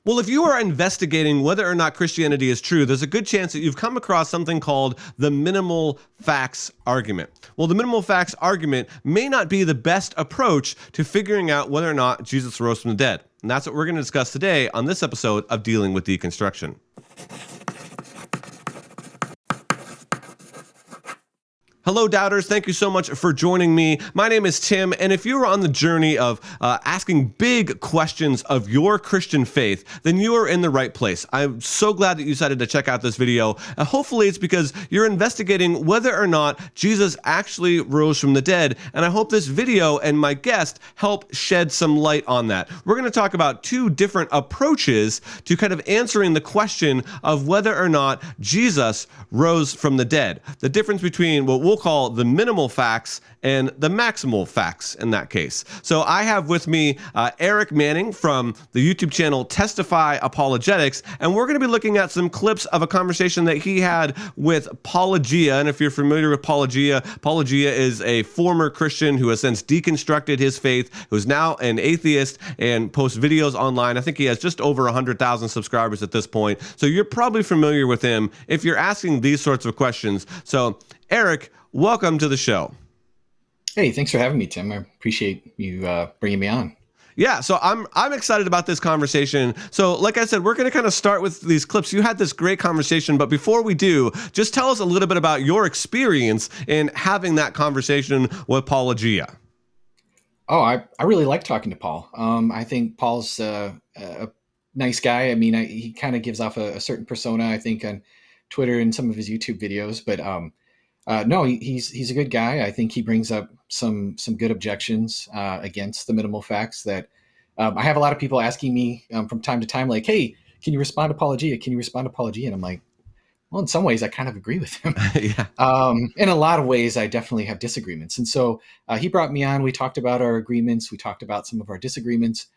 Well, if you are investigating whether or not Christianity is true, there's a good chance that you've come across something called the minimal facts argument. Well, the minimal facts argument may not be the best approach to figuring out whether or not Jesus rose from the dead. And that's what we're going to discuss today on this episode of Dealing with Deconstruction. Hello, doubters. Thank you so much for joining me. My name is Tim, and if you are on the journey of asking big questions of your Christian faith, then you are in the right place. I'm so glad that you decided to check out this video. Hopefully, it's because you're investigating whether or not Jesus actually rose from the dead, and I hope this video and my guest help shed some light on that. We're going to talk about two different approaches to kind of answering the question of whether or not Jesus rose from the dead. The difference between what we'll call the minimal facts and the maximal facts in that case. So I have with me Erik Manning from the YouTube channel Testify Apologetics, and we're going to be looking at some clips of a conversation that he had with Paul Ajia. And if you're familiar with Paul Ajia is a former Christian who has since deconstructed his faith, who's now an atheist and posts videos online. I think he has just over 100,000 subscribers at this point. So you're probably familiar with him if you're asking these sorts of questions. So Erik, welcome to the show. Hey, thanks for having me, Tim. I appreciate you bringing me on. Yeah, so I'm excited about this conversation. So like I said, we're going to kind of start with these clips. You had this great conversation, but before we do, just tell us a little bit about your experience in having that conversation with Paul Ajia. Oh, I really like talking to Paul. I think Paul's a nice guy. I mean, he kind of gives off a certain persona, I think, on Twitter and some of his YouTube videos, but no, he's a good guy. I think he brings up some good objections against the minimal facts that I have a lot of people asking me from time to time, like, hey, can you respond to Paul Ajia? Can you respond to Paul Ajia? And I'm like, well, in some ways I kind of agree with him. Yeah. In a lot of ways, I definitely have disagreements. And so he brought me on. We talked about our agreements. We talked about some of our disagreements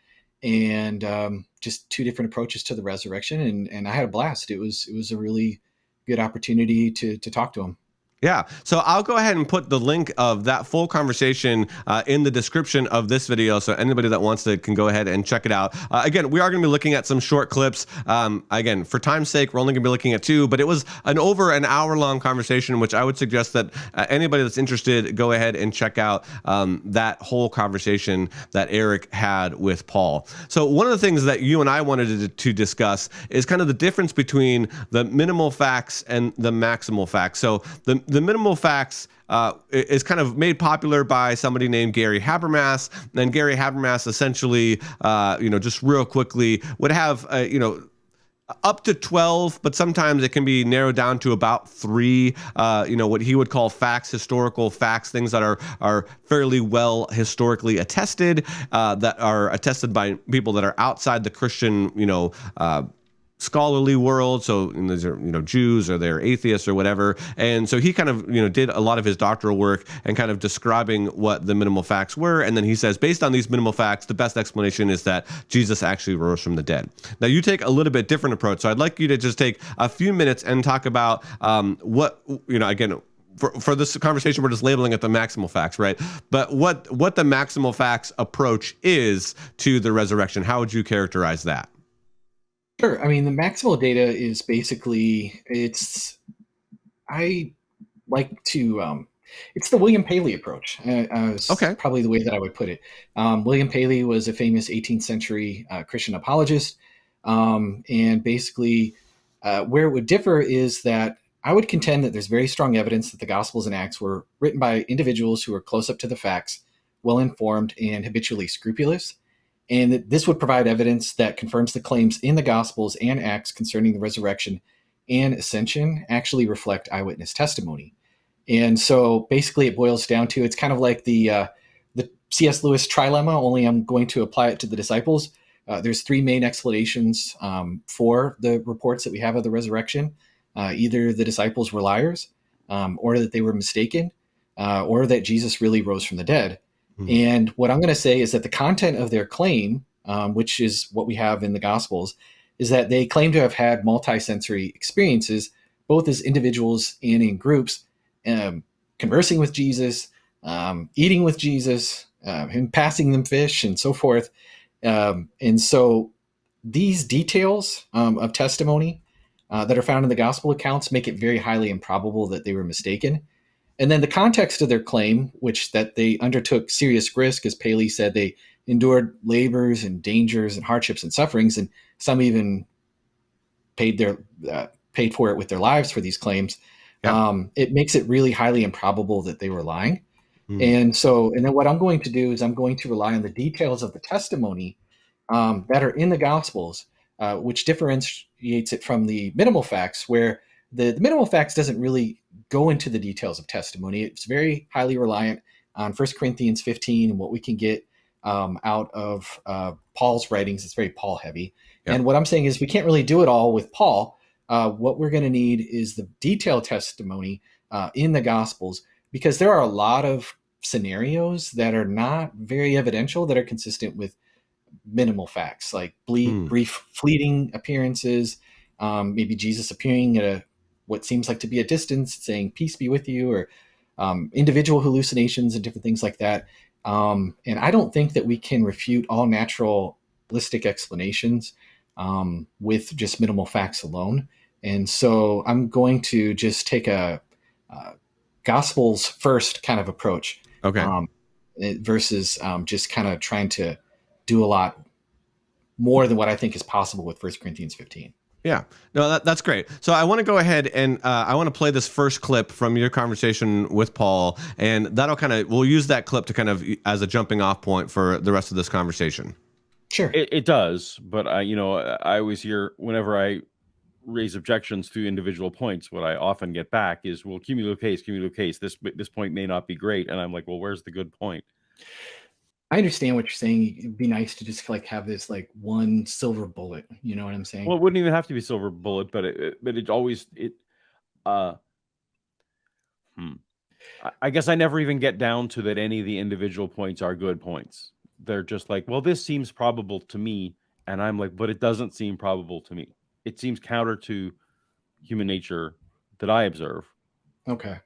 and just two different approaches to the resurrection. And I had a blast. It was a really good opportunity to talk to him. Yeah, so I'll go ahead and put the link of that full conversation in the description of this video, so anybody that wants to can go ahead and check it out. Again, we are going to be looking at some short clips. Again, for time's sake, we're only going to be looking at two, but it was over an hour-long conversation, which I would suggest that anybody that's interested, go ahead and check out that whole conversation that Erik had with Paul. So one of the things that you and I wanted to discuss is kind of the difference between the minimal facts and the maximal facts. So the minimal facts is kind of made popular by somebody named Gary Habermas, and Gary Habermas essentially, just real quickly would have, up to 12, but sometimes it can be narrowed down to about 3, what he would call facts, historical facts, things that are fairly well historically attested, that are attested by people that are outside the Christian, scholarly world. So these are, Jews or they're atheists or whatever. And so he kind of, did a lot of his doctoral work and kind of describing what the minimal facts were. And then he says, based on these minimal facts, the best explanation is that Jesus actually rose from the dead. Now you take a little bit different approach. So I'd like you to just take a few minutes and talk about what, again, for this conversation, we're just labeling it the maximal facts, right? But what the maximal facts approach is to the resurrection, how would you characterize that? Sure. I mean, the maximal data is basically, it's the William Paley approach. Okay. Probably the way that I would put it. William Paley was a famous 18th century Christian apologist. And basically where it would differ is that I would contend that there's very strong evidence that the Gospels and Acts were written by individuals who were close up to the facts, well-informed, and habitually scrupulous. And this would provide evidence that confirms the claims in the Gospels and Acts concerning the resurrection and ascension actually reflect eyewitness testimony. And so basically it boils down to, it's kind of like the C.S. Lewis trilemma, only I'm going to apply it to the disciples. There's 3 main explanations for the reports that we have of the resurrection. Either the disciples were liars, or that they were mistaken, or that Jesus really rose from the dead. And what I'm going to say is that the content of their claim, which is what we have in the Gospels, is that they claim to have had multi-sensory experiences, both as individuals and in groups, conversing with Jesus, eating with Jesus, him passing them fish and so forth. And so these details of testimony that are found in the gospel accounts make it very highly improbable that they were mistaken. And then the context of their claim, which that they undertook serious risk, as Paley said, they endured labors and dangers and hardships and sufferings, and some even paid for it with their lives for these claims. Yeah. It makes it really highly improbable that they were lying. Mm. And then what I'm going to do is I'm going to rely on the details of the testimony that are in the Gospels, which differentiates it from the minimal facts, where the minimal facts doesn't really go into the details of testimony. It's very highly reliant on 1 Corinthians 15 and what we can get out of Paul's writings. It's very Paul heavy. Yeah. And what I'm saying is we can't really do it all with Paul. What we're going to need is the detailed testimony in the Gospels, because there are a lot of scenarios that are not very evidential that are consistent with minimal facts, like brief fleeting appearances, maybe Jesus appearing at what seems like to be a distance, saying peace be with you, or individual hallucinations and different things like that. And I don't think that we can refute all naturalistic explanations with just minimal facts alone. And so I'm going to just take a Gospels first kind of approach. Okay. Versus just kind of trying to do a lot more than what I think is possible with 1 Corinthians 15. Yeah, no, that's great. So I want to go ahead and I want to play this first clip from your conversation with Paul, and we'll use that clip to kind of as a jumping off point for the rest of this conversation. Sure. It does, but I always hear whenever I raise objections to individual points, what I often get back is, well, cumulative case, this point may not be great. And I'm like, well, where's the good point? I understand what you're saying. It'd be nice to just like have this like one silver bullet. You know what I'm saying? Well, it wouldn't even have to be silver bullet, but I guess I never even get down to that any of the individual points are good points. They're just like, well, this seems probable to me. And I'm like, but it doesn't seem probable to me. It seems counter to human nature that I observe. Okay.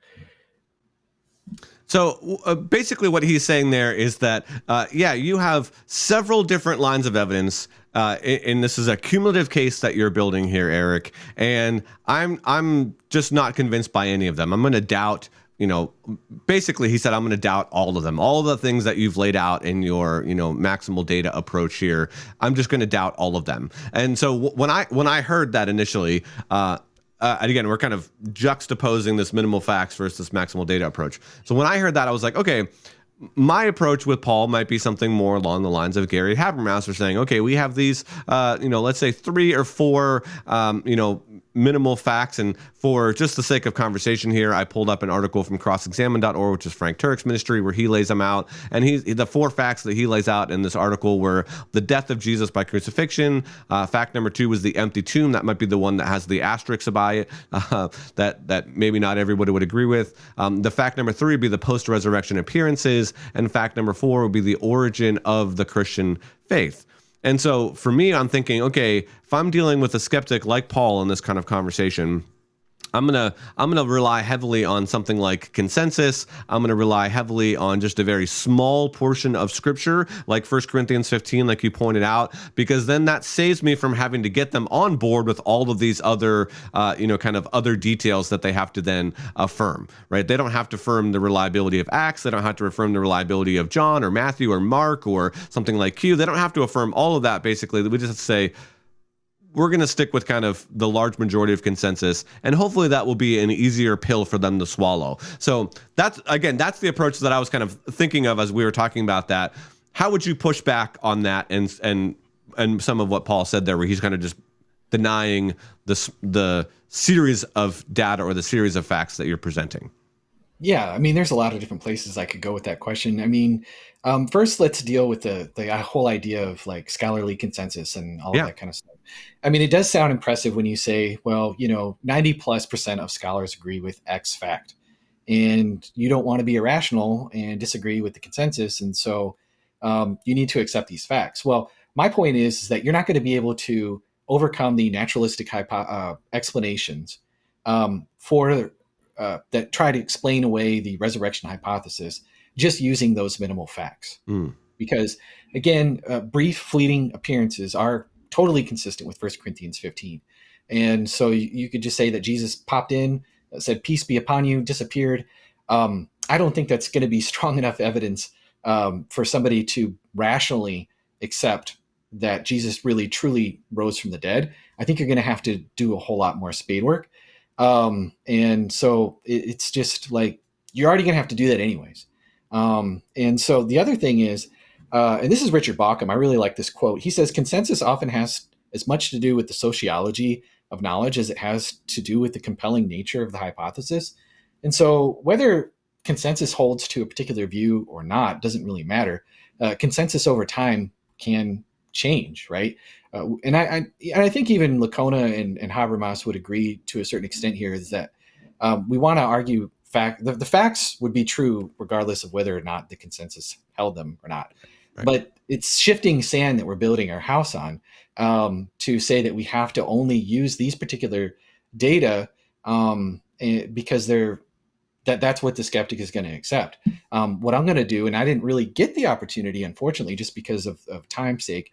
So basically what he's saying there is that, you have several different lines of evidence, and this is a cumulative case that you're building here, Erik, and I'm just not convinced by any of them. I'm going to doubt, basically he said, I'm going to doubt all of them, all the things that you've laid out in your, maximal data approach here. I'm just going to doubt all of them. And so when I heard that initially, and again, we're kind of juxtaposing this minimal facts versus this maximal data approach. So when I heard that, I was like, okay, my approach with Paul might be something more along the lines of Gary Habermas for saying, okay, we have these, let's say 3 or 4, minimal facts. And for just the sake of conversation here, I pulled up an article from crossexamine.org, which is Frank Turek's ministry, where he lays them out. And the 4 facts that he lays out in this article were the death of Jesus by crucifixion. Fact number 2 was the empty tomb. That might be the one that has the asterisk by it, that maybe not everybody would agree with. The fact number 3 would be the post-resurrection appearances. And fact number 4 would be the origin of the Christian faith. And so for me, I'm thinking, okay, if I'm dealing with a skeptic like Paul in this kind of conversation, I'm gonna rely heavily on something like consensus. I'm gonna rely heavily on just a very small portion of scripture, like 1 Corinthians 15, like you pointed out, because then that saves me from having to get them on board with all of these other, kind of other details that they have to then affirm, right? They don't have to affirm the reliability of Acts. They don't have to affirm the reliability of John or Matthew or Mark or something like Q. They don't have to affirm all of that. Basically, we just have to say, we're going to stick with kind of the large majority of consensus, and hopefully that will be an easier pill for them to swallow. So that's the approach that I was kind of thinking of as we were talking about that. How would you push back on that and some of what Paul said there, where he's kind of just denying the series of data or the series of facts that you're presenting? Yeah, I mean, there's a lot of different places I could go with that question. I mean, first, let's deal with the whole idea of like scholarly consensus and all of that kind of stuff. I mean, it does sound impressive when you say, well, 90+% of scholars agree with X fact, and you don't want to be irrational and disagree with the consensus. And so you need to accept these facts. Well, my point is that you're not going to be able to overcome the naturalistic explanations that try to explain away the resurrection hypothesis just using those minimal facts. Because again, brief fleeting appearances are totally consistent with 1 Corinthians 15. And so you could just say that Jesus popped in, said, "Peace be upon you," disappeared. I don't think that's going to be strong enough evidence for somebody to rationally accept that Jesus really truly rose from the dead. I think you're going to have to do a whole lot more spade work. And so it's just like, you're already going to have to do that anyways. And so the other thing is, and this is Richard Bauckham, I really like this quote. He says, "Consensus often has as much to do with the sociology of knowledge as it has to do with the compelling nature of the hypothesis." And so whether consensus holds to a particular view or not doesn't really matter. Consensus over time can change, right? And I think even Lacona and Habermas would agree to a certain extent here, is that we want to argue the facts would be true regardless of whether or not the consensus held them or not. Right. But it's shifting sand that we're building our house on, to say that we have to only use these particular data because that's what the skeptic is going to accept. What I'm going to do, and I didn't really get the opportunity, unfortunately, just because of time's sake,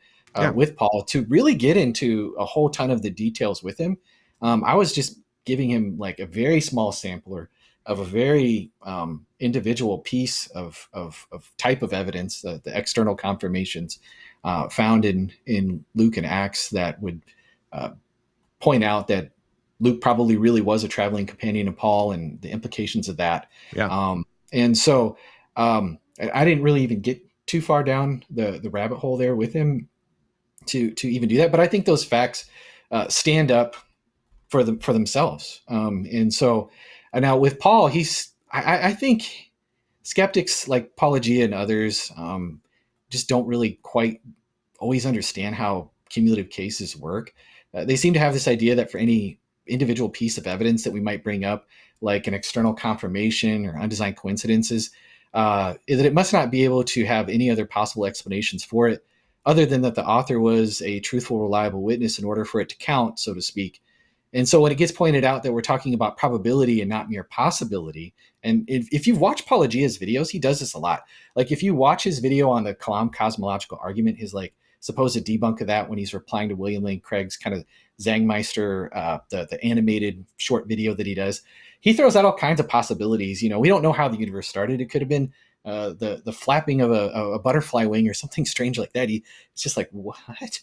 with Paul, to really get into a whole ton of the details with him. I was just giving him like a very small sampler of a very individual piece of type of evidence, the external confirmations found in Luke and Acts that would point out that Luke probably really was a traveling companion of Paul, and the implications of that. Yeah. And so I didn't really even get too far down the rabbit hole there with him to even do that. But I think those facts stand up for themselves. And so now with Paul, I think skeptics like Paul Ajia and others just don't really quite always understand how cumulative cases work. They seem to have this idea that for any individual piece of evidence that we might bring up, like an external confirmation or undesigned coincidences, that it must not be able to have any other possible explanations for it, other than that the author was a truthful, reliable witness in order for it to count, so to speak. And so when it gets pointed out that we're talking about probability and not mere possibility, and if you've watched Paul Ajia's videos, he does this a lot. Like if you watch his video on the Kalam cosmological argument, his like supposed debunk of that when he's replying to William Lane Craig's kind of Zangmeister, the animated short video that he does, he throws out all kinds of possibilities. You know, we don't know how the universe started. It could have been the flapping of a butterfly wing or something strange like that. It's just like, what?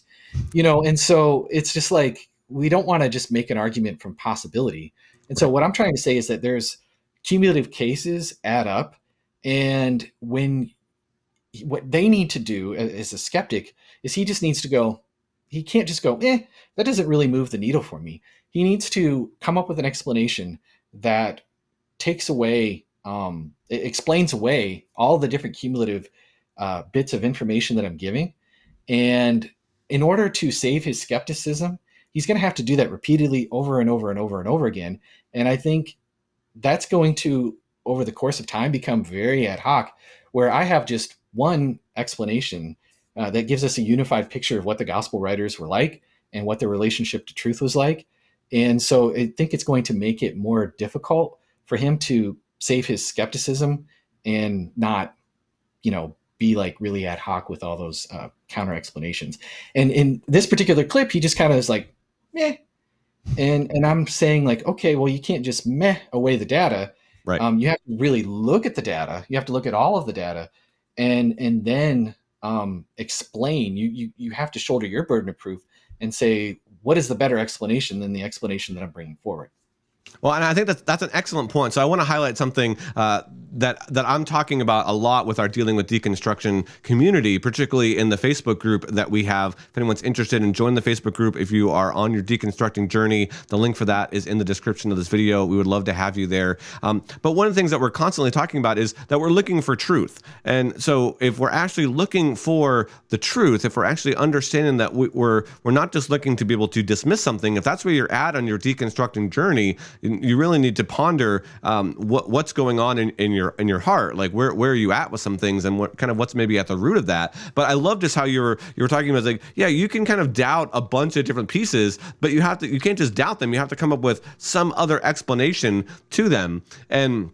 You know, and so it's just like, we don't want to just make an argument from possibility. And so what I'm trying to say is that there's cumulative cases add up, and what they need to do as a skeptic is he just needs to go, he can't just go, that doesn't really move the needle for me. He needs to come up with an explanation that takes away, it explains away all the different cumulative bits of information that I'm giving. And in order to save his skepticism, he's going to have to do that repeatedly over and over and over and over again. And I think that's going to, over the course of time, become very ad hoc, where I have just one explanation that gives us a unified picture of what the gospel writers were like and what their relationship to truth was like. And so I think it's going to make it more difficult for him to save his skepticism and not, be like really ad hoc with all those counter explanations. And in this particular clip, he just kind of is like, meh. And I'm saying like, okay, well, you can't just meh away the data. Right. You have to really look at the data. You have to look at all of the data and then explain. You have to shoulder your burden of proof and say, what is the better explanation than the explanation that I'm bringing forward? Well, and I think that's an excellent point. So I want to highlight something that I'm talking about a lot with our Dealing with Deconstruction community, particularly in the Facebook group that we have. If anyone's interested in joining the Facebook group, if you are on your deconstructing journey, the link for that is in the description of this video. We would love to have you there. But one of the things that we're constantly talking about is that we're looking for truth. And so if we're actually looking for the truth, if we're actually understanding that we're not just looking to be able to dismiss something, if that's where you're at on your deconstructing journey, you really need to ponder what's going on in your heart, like where are you at with some things, and what's maybe at the root of that. But I love just how you were talking about, like, yeah, you can kind of doubt a bunch of different pieces, but you can't just doubt them. You have to come up with some other explanation to them. And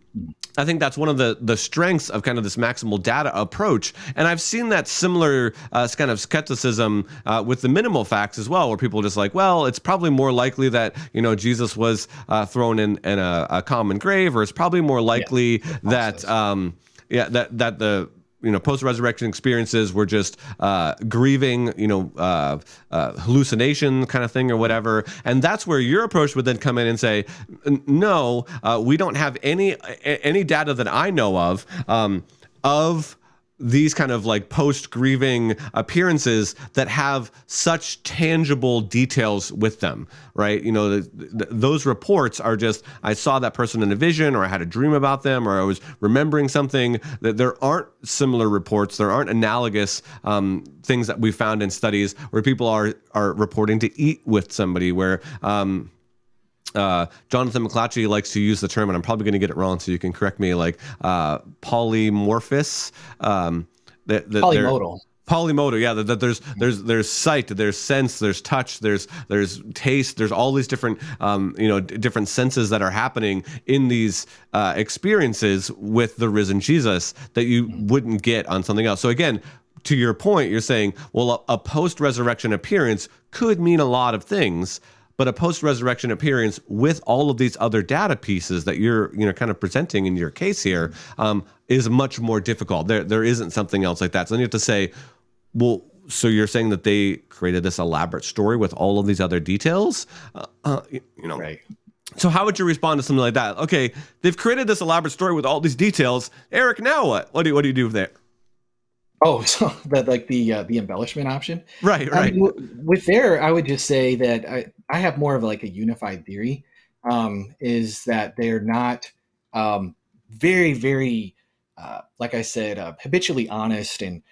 I think that's one of the strengths of kind of this maximal data approach. And I've seen that similar kind of skepticism with the minimal facts as well, where people are just like, well, it's probably more likely that, Jesus was thrown in a common grave, or it's probably more likely that the post-resurrection experiences were just grieving, hallucination kind of thing or whatever. And that's where your approach would then come in and say, no, we don't have any data that I know of these kind of like post-grieving appearances that have such tangible details with them, right? Those reports are just, I saw that person in a vision, or I had a dream about them, or I was remembering something. That there aren't similar reports, there aren't analogous things that we found in studies where people are reporting to eat with somebody, where Jonathan McClatchy likes to use the term, and I'm probably going to get it wrong, so you can correct me, like polymorphous. Polymodal. Polymodal, yeah. That there's sight, there's sense, there's touch, there's taste, there's all these different different senses that are happening in these experiences with the risen Jesus that you wouldn't get on something else. So again, to your point, you're saying, well, a post-resurrection appearance could mean a lot of things, but a post-resurrection appearance with all of these other data pieces that you're kind of presenting in your case here is much more difficult. There isn't something else like that. So then you have to say, well, so you're saying that they created this elaborate story with all of these other details? Right. So how would you respond to something like that? Okay, they've created this elaborate story with all these details. Erik, now what? What do you do there? Oh, so that like the embellishment option, right? With there, I would just say that I have more of like a unified theory, is that they're not very, very, like I said, habitually honest and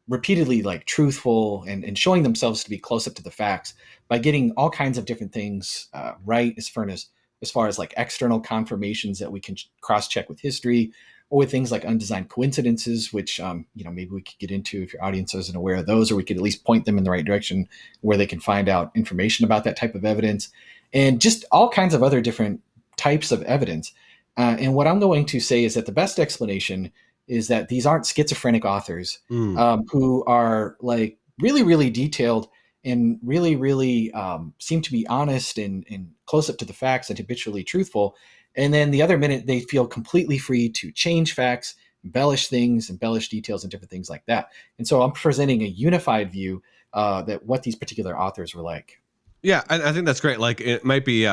repeatedly like truthful and showing themselves to be close up to the facts by getting all kinds of different things right as far as like external confirmations that we can cross-check with history, or with things like undesigned coincidences, which maybe we could get into if your audience isn't aware of those, or we could at least point them in the right direction where they can find out information about that type of evidence, and just all kinds of other different types of evidence. And what I'm going to say is that the best explanation is that these aren't schizophrenic authors who are like really, really detailed and really, really seem to be honest and close up to the facts and habitually truthful. And then the other minute, they feel completely free to change facts, embellish things, embellish details, and different things like that. And so I'm presenting a unified view that what these particular authors were like. Yeah, I think that's great. Like, it might be,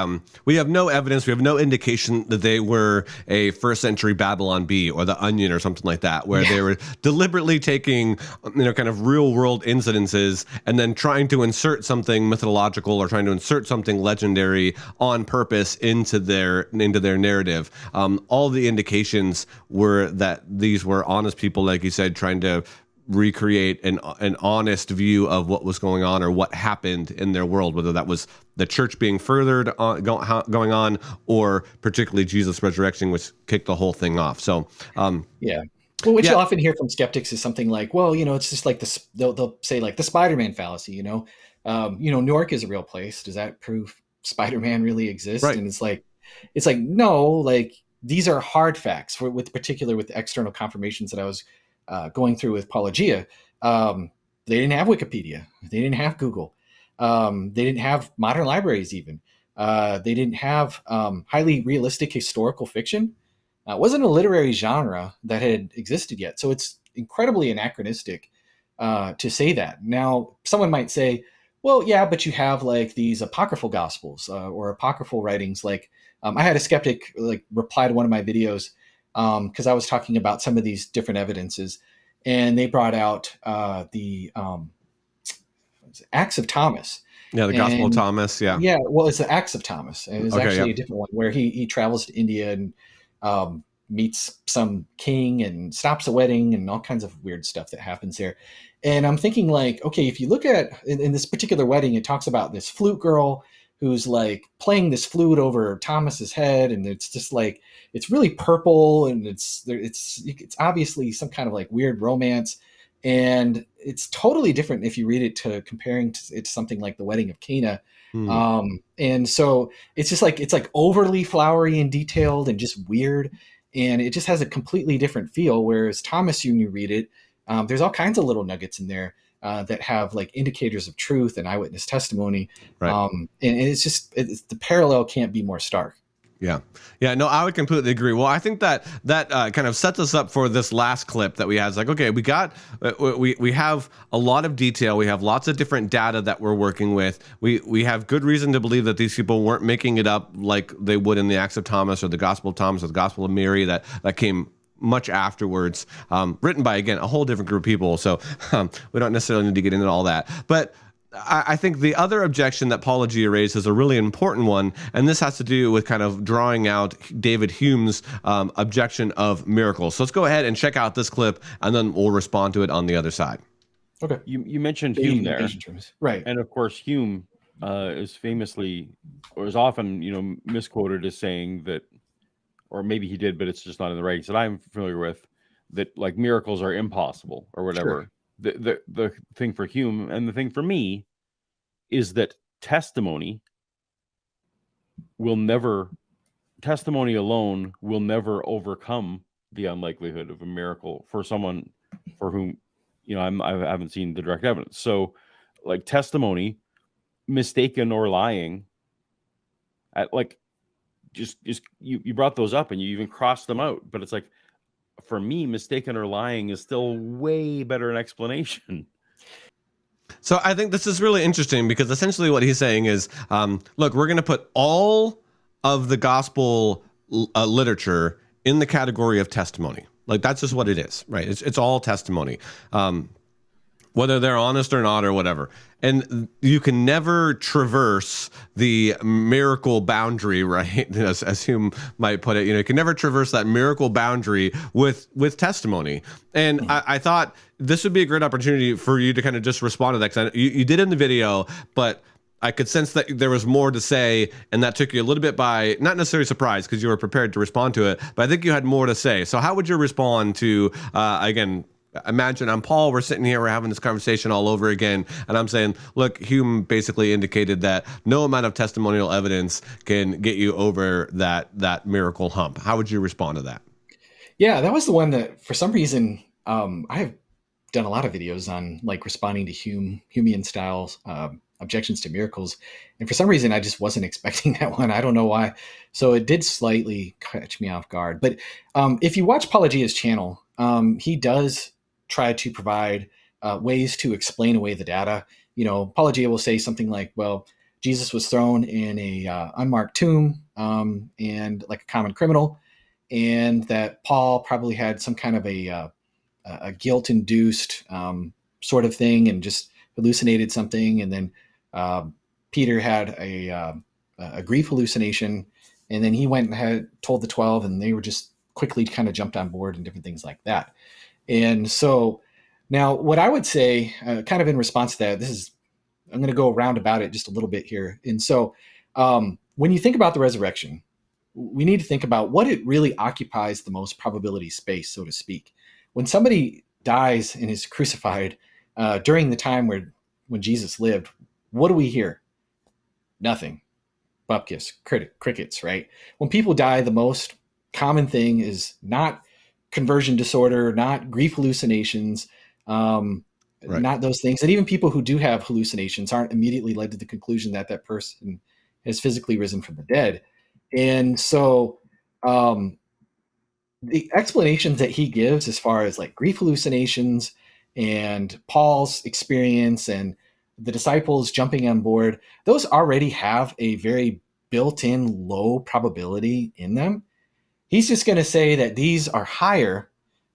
we have no evidence, we have no indication that they were a first century Babylon Bee or the Onion or something like that, where they were deliberately taking, kind of real world incidences and then trying to insert something mythological or trying to insert something legendary on purpose into their narrative. All the indications were that these were honest people, like you said, trying to recreate an honest view of what was going on or what happened in their world, whether that was the church being furthered going on, or particularly Jesus' resurrection, which kicked the whole thing off. So, Well, what you often hear from skeptics is something like, well, it's just like this, they'll say like the Spider-Man fallacy, New York is a real place. Does that prove Spider-Man really exists? Right. And it's like, no, like these are hard facts with external confirmations that I was going through with Paul Ajia. They didn't have Wikipedia. They didn't have Google. They didn't have modern libraries even. They didn't have highly realistic historical fiction. It wasn't a literary genre that had existed yet. So it's incredibly anachronistic to say that. Now, someone might say, well, yeah, but you have like these apocryphal gospels or apocryphal writings. Like I had a skeptic like reply to one of my videos because I was talking about some of these different evidences, and they brought out the Acts of Thomas. Yeah, the Gospel of Thomas. Yeah. Yeah, well, it's the Acts of Thomas. It was actually a different one where he travels to India and meets some king and stops a wedding and all kinds of weird stuff that happens there. And I'm thinking like, okay, if you look at in this particular wedding, it talks about this flute girl who's like playing this flute over Thomas's head, and it's just like it's really purple, and it's obviously some kind of like weird romance. And it's totally different if you read it to comparing it to something like the Wedding of Cana. Hmm. And so it's just like, it's like overly flowery and detailed and just weird. And it just has a completely different feel. Whereas Thomas, when you read it, there's all kinds of little nuggets in there that have like indicators of truth and eyewitness testimony. Right. And the parallel can't be more stark. Yeah. Yeah. No, I would completely agree. Well, I think that kind of sets us up for this last clip that we had. It's like, okay, we have a lot of detail. We have lots of different data that we're working with. We have good reason to believe that these people weren't making it up like they would in the Acts of Thomas or the Gospel of Thomas or the Gospel of Mary that came much afterwards, written by, again, a whole different group of people. So we don't necessarily need to get into all that. But I think the other objection that Paul Ajia raised is a really important one, and this has to do with kind of drawing out David Hume's objection of miracles. So let's go ahead and check out this clip, and then we'll respond to it on the other side. Okay. You mentioned Hume there, right? And of course, Hume is famously, or is often, misquoted as saying that, or maybe he did, but it's just not in the writings that I'm familiar with, that like miracles are impossible or whatever. Sure. The thing for Hume and the thing for me is that testimony alone will never overcome the unlikelihood of a miracle for someone for whom, I haven't seen the direct evidence. So like testimony, mistaken or lying, at like, just you brought those up and you even crossed them out, but it's like, for me, mistaken or lying is still way better an explanation. So I think this is really interesting because essentially what he's saying is, look, we're going to put all of the gospel literature in the category of testimony. Like that's just what it is, right? It's all testimony, whether they're honest or not or whatever. And you can never traverse the miracle boundary, right? As Hume might put it, you can never traverse that miracle boundary with testimony. And I thought this would be a great opportunity for you to kind of just respond to that. Because you did in the video, but I could sense that there was more to say, and that took you a little bit by, not necessarily surprise because you were prepared to respond to it, but I think you had more to say. So how would you respond to, again, imagine I'm Paul, we're sitting here, we're having this conversation all over again, and I'm saying, look, Hume basically indicated that no amount of testimonial evidence can get you over that miracle hump. How would you respond to that? Yeah, that was the one that, for some reason, I have done a lot of videos on like responding to Humean styles, objections to miracles. And for some reason, I just wasn't expecting that one. I don't know why. So it did slightly catch me off guard. But if you watch Paul Ajia's channel, he does try to provide ways to explain away the data. Paul Ajia will say something like, well, Jesus was thrown in a unmarked tomb and like a common criminal, and that Paul probably had some kind of a guilt-induced sort of thing and just hallucinated something. And then Peter had a grief hallucination, and then he went and had told the 12, and they were just quickly kind of jumped on board and different things like that. And so now what I would say, kind of in response to that, I'm going to go around about it just a little bit here. And so when you think about the resurrection, we need to think about what it really occupies the most probability space, so to speak. When somebody dies and is crucified during the time when Jesus lived, what do we hear? Nothing. Bupkis, crickets, right? When people die, the most common thing is not conversion disorder, not grief hallucinations, Right. not those things. And even people who do have hallucinations aren't immediately led to the conclusion that that person has physically risen from the dead. And so the explanations that he gives as far as like grief hallucinations and Paul's experience and the disciples jumping on board, those already have a very built-in low probability in them. He's just going to say that these are higher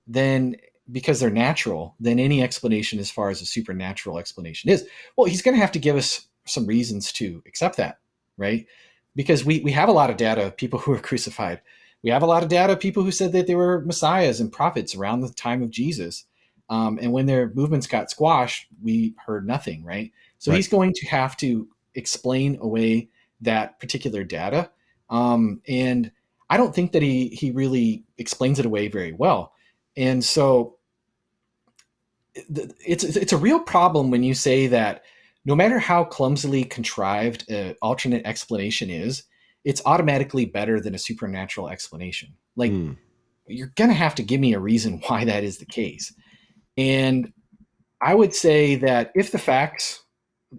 than, because they're natural, than any explanation as far as a supernatural explanation is. Well, he's going to have to give us some reasons to accept that, right? Because we have a lot of data of people who were crucified. We have a lot of data of people who said that they were messiahs and prophets around the time of Jesus. And when their movements got squashed, we heard nothing, right? So Right. He's going to have to explain away that particular data. And I don't think that he really explains it away very well. And so it's a real problem when you say that no matter how clumsily contrived an alternate explanation is, it's automatically better than a supernatural explanation. Like, you're going to have to give me a reason why that is the case. And I would say that if the facts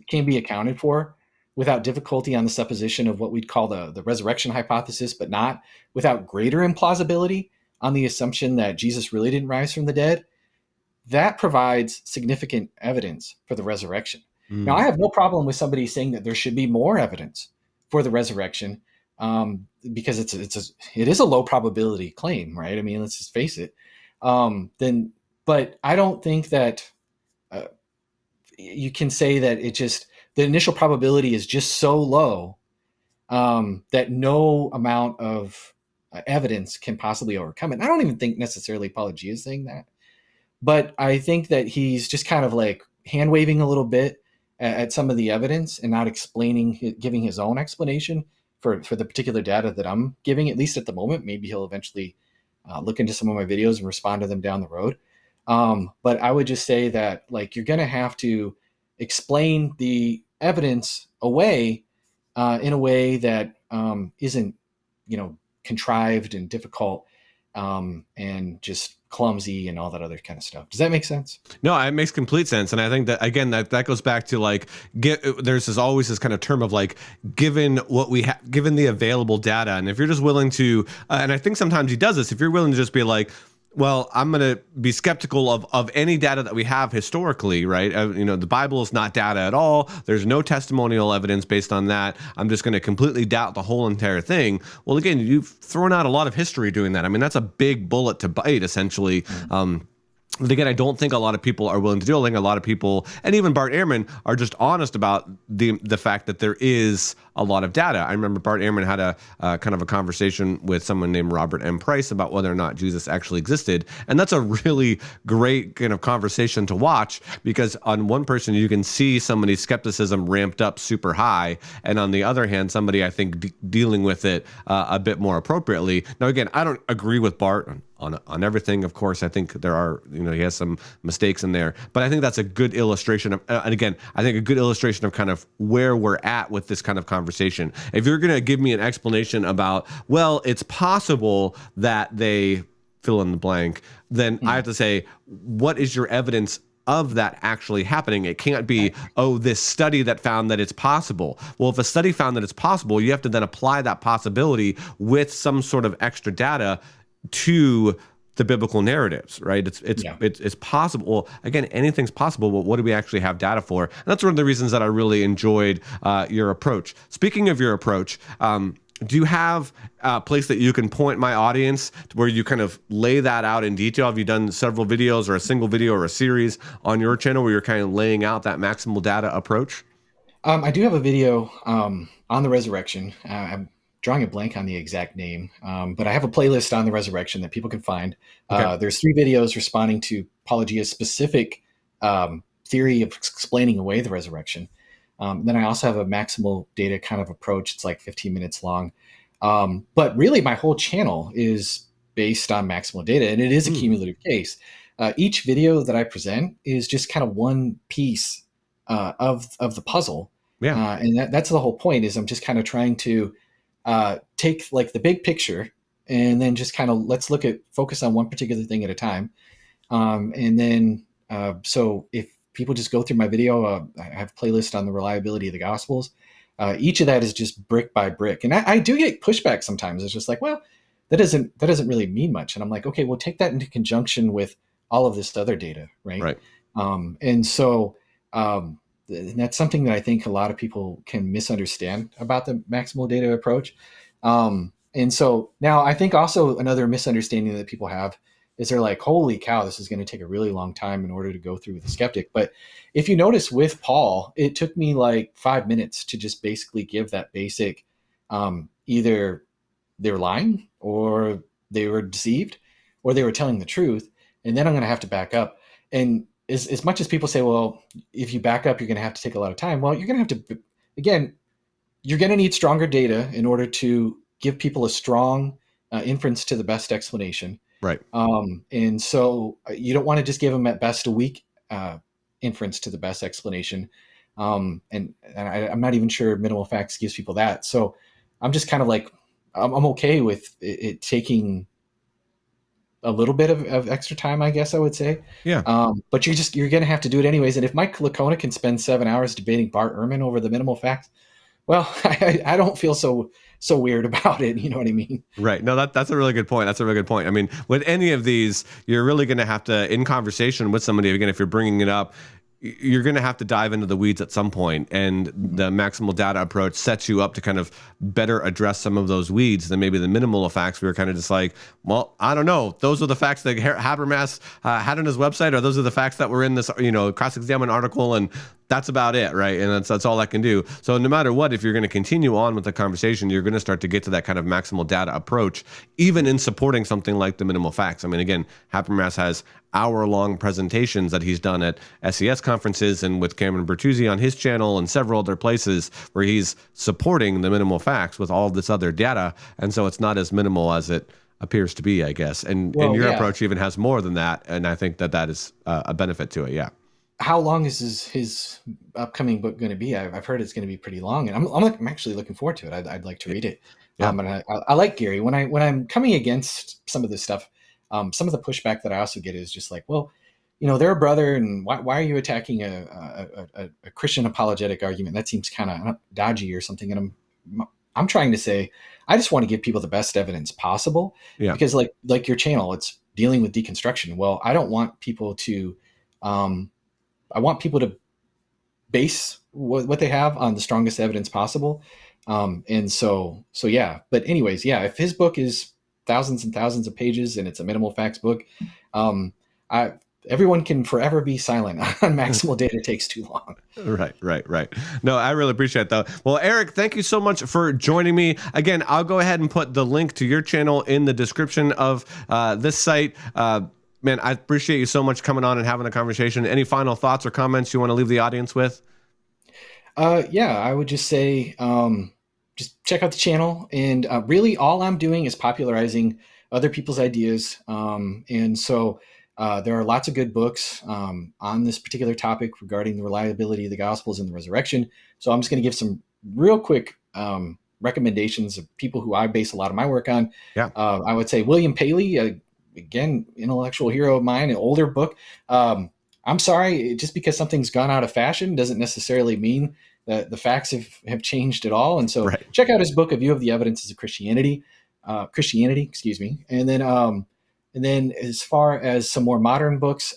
can be accounted for without difficulty on the supposition of what we'd call the resurrection hypothesis, but not without greater implausibility on the assumption that Jesus really didn't rise from the dead, that provides significant evidence for the resurrection. Now, I have no problem with somebody saying that there should be more evidence for the resurrection, because it is a low probability claim, right? I mean, let's just face it. But I don't think that you can say that the initial probability is just so low that no amount of evidence can possibly overcome it. And I don't even think necessarily Paul Ajia is saying that, but I think that he's just kind of like hand waving a little bit at some of the evidence and not giving his own explanation for the particular data that I'm giving, at least at the moment. Maybe he'll eventually look into some of my videos and respond to them down the road. But I would just say that, like, you're going to have to explain the evidence away in a way that isn't, contrived and difficult and just clumsy and all that other kind of stuff. Does that make sense? No, it makes complete sense. And I think that, again, that goes back to like, there's always this kind of term of like, given what we have, given the available data. And if you're just willing to, and I think sometimes he does this, if you're willing to just be like, well, I'm going to be skeptical of any data that we have historically, right? The Bible is not data at all. There's no testimonial evidence based on that. I'm just going to completely doubt the whole entire thing. Well, again, you've thrown out a lot of history doing that. I mean, that's a big bullet to bite, essentially. But again, I don't think a lot of people are willing to do it. I think a lot of people, and even Bart Ehrman, are just honest about the fact that there is a lot of data. I remember Bart Ehrman had a kind of a conversation with someone named Robert M. Price about whether or not Jesus actually existed. And that's a really great kind of conversation to watch, because on one person, you can see somebody's skepticism ramped up super high. And on the other hand, somebody, I think, dealing with it a bit more appropriately. Now, again, I don't agree with Bart on everything. Of course, I think there are, he has some mistakes in there, but I think that's a good illustration of, and again, I think a good illustration of kind of where we're at with this kind of conversation. If you're going to give me an explanation about, well, it's possible that they fill in the blank, then I have to say, what is your evidence of that actually happening? It can't be, oh, this study that found that it's possible. Well, if a study found that it's possible, you have to then apply that possibility with some sort of extra data to the biblical narratives, right? It's possible. Well, again, anything's possible, but what do we actually have data for? And that's one of the reasons that I really enjoyed your approach. Speaking of your approach, do you have a place that you can point my audience to where you kind of lay that out in detail? Have you done several videos or a single video or a series on your channel where you're kind of laying out that maximal data approach? I do have a video on the resurrection. I'm drawing a blank on the exact name, but I have a playlist on the resurrection that people can find. Okay. There's 3 videos responding to Paul Ajia's specific theory of explaining away the resurrection. Then I also have a maximal data kind of approach. It's like 15 minutes long. But really, my whole channel is based on maximal data, and it is a cumulative case. Each video that I present is just kind of one piece of the puzzle. Yeah. And that's the whole point, is I'm just kind of trying to take like the big picture and then just kind of focus on one particular thing at a time. And then, so if people just go through my video, I have a playlist on the reliability of the Gospels. Each of that is just brick by brick. And I do get pushback sometimes. It's just like, well, that doesn't really mean much. And I'm like, okay, well, take that into conjunction with all of this other data. Right. And so, and that's something that I think a lot of people can misunderstand about the maximal data approach. And so now I think also another misunderstanding that people have is they're like, holy cow, this is going to take a really long time in order to go through with the skeptic. But if you notice with Paul, it took me like 5 minutes to just basically give that basic, either they were lying or they were deceived or they were telling the truth. And then I'm going to have to back up. And as much as people say, well, if you back up, you're going to have to take a lot of time. Well, you're going to have to, again, you're going to need stronger data in order to give people a strong inference to the best explanation. Right. And so you don't want to just give them at best a week inference to the best explanation. And I'm not even sure minimal facts gives people that. So I'm just kind of like, I'm okay with it taking a little bit of extra time, I guess I would say. Yeah. But you're going to have to do it anyways. And if Mike Lacona can spend 7 hours debating Bart Ehrman over the minimal facts, well, I don't feel so weird about it. You know what I mean? Right. No, that's a really good point. That's a really good point. I mean, with any of these, you're really going to have to, in conversation with somebody, again, if you're bringing it up, you're going to have to dive into the weeds at some point, and the maximal data approach sets you up to kind of better address some of those weeds than maybe the minimal facts. We were kind of just like, well, I don't know. Those are the facts that Habermas had on his website, or those are the facts that were in this, cross-examined article, and that's about it, right? And that's all I can do. So no matter what, if you're going to continue on with the conversation, you're going to start to get to that kind of maximal data approach, even in supporting something like the minimal facts. I mean, again, Habermas has hour-long presentations that he's done at SES conferences and with Cameron Bertuzzi on his channel and several other places where he's supporting the minimal facts with all this other data. And so it's not as minimal as it appears to be, I guess. And your approach even has more than that. And I think that is a benefit to it. Yeah. How long is his upcoming book going to be? I've heard it's going to be pretty long, and I'm actually looking forward to it. I'd like to read it. Yeah. And I like Gary. When I'm coming against some of this stuff, some of the pushback that I also get is just like, well, they're a brother, and why are you attacking a Christian apologetic argument? That seems kind of dodgy or something. And I'm trying to say, I just want to give people the best evidence possible. Yeah. Because like your channel, it's dealing with deconstruction. Well, I don't want people to. I want people to base what they have on the strongest evidence possible. And so yeah, but anyways, yeah, if his book is thousands and thousands of pages and it's a minimal facts book, everyone can forever be silent on maximal data takes too long. Right. No, I really appreciate that. Well, Erik, thank you so much for joining me. Again, I'll go ahead and put the link to your channel in the description of this site. Man, I appreciate you so much coming on and having a conversation. Any final thoughts or comments you want to leave the audience with? Yeah, I would just say, just check out the channel. And really all I'm doing is popularizing other people's ideas. And so there are lots of good books on this particular topic regarding the reliability of the Gospels and the resurrection. So I'm just going to give some real quick recommendations of people who I base a lot of my work on. Yeah. I would say William Paley, again, intellectual hero of mine, an older book. I'm sorry, just because something's gone out of fashion doesn't necessarily mean that the facts have changed at all. And so Check out his book, A View of the Evidences of Christianity, excuse me. And then as far as some more modern books,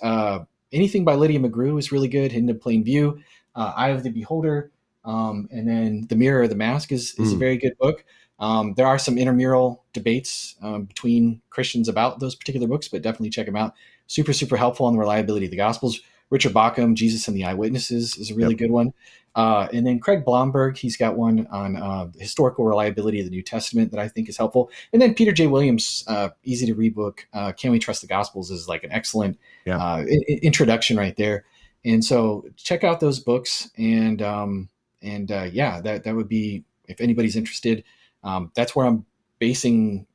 anything by Lydia McGrew is really good. Hidden in Plain View, Eye of the Beholder, and then The Mirror of the Mask is a very good book. There are some intramural debates between Christians about those particular books, but definitely check them out. Super, super helpful on the reliability of the Gospels. Richard Bauckham, Jesus and the Eyewitnesses is a really good one. And then Craig Blomberg, he's got one on the historical reliability of the New Testament that I think is helpful. And then Peter J. Williams, easy to read book, Can We Trust the Gospels, is like an excellent introduction right there. And so check out those books. And that would be, if anybody's interested, that's where I'm basing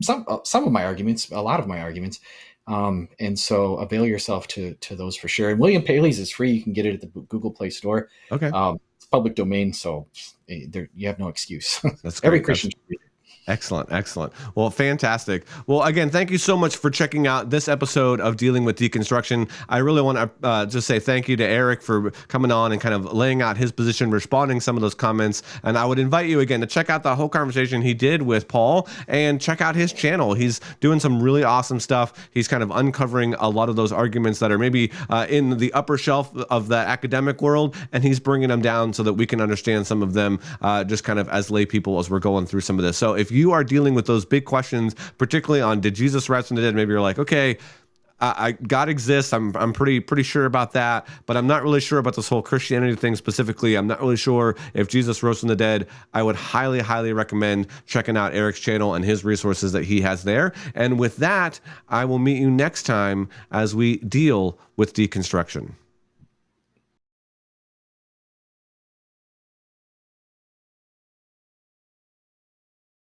some of my arguments, a lot of my arguments. And so avail yourself to those for sure. And William Paley's is free. You can get it at the Google Play Store. Okay. It's public domain, so you have no excuse. That's great. Every Christian should read it. Excellent. Well, fantastic. Well, again, thank you so much for checking out this episode of Dealing with Deconstruction. I really want to just say thank you to Erik for coming on and kind of laying out his position, responding some of those comments. And I would invite you again to check out the whole conversation he did with Paul and check out his channel. He's doing some really awesome stuff. He's kind of uncovering a lot of those arguments that are maybe in the upper shelf of the academic world, and he's bringing them down so that we can understand some of them just kind of as lay people as we're going through some of this. So if you are dealing with those big questions, particularly on did Jesus rise from the dead, maybe you're like, okay, God exists. I'm pretty sure about that, but I'm not really sure about this whole Christianity thing specifically. I'm not really sure if Jesus rose from the dead. I would highly, highly recommend checking out Erik's channel and his resources that he has there. And with that, I will meet you next time as we deal with deconstruction.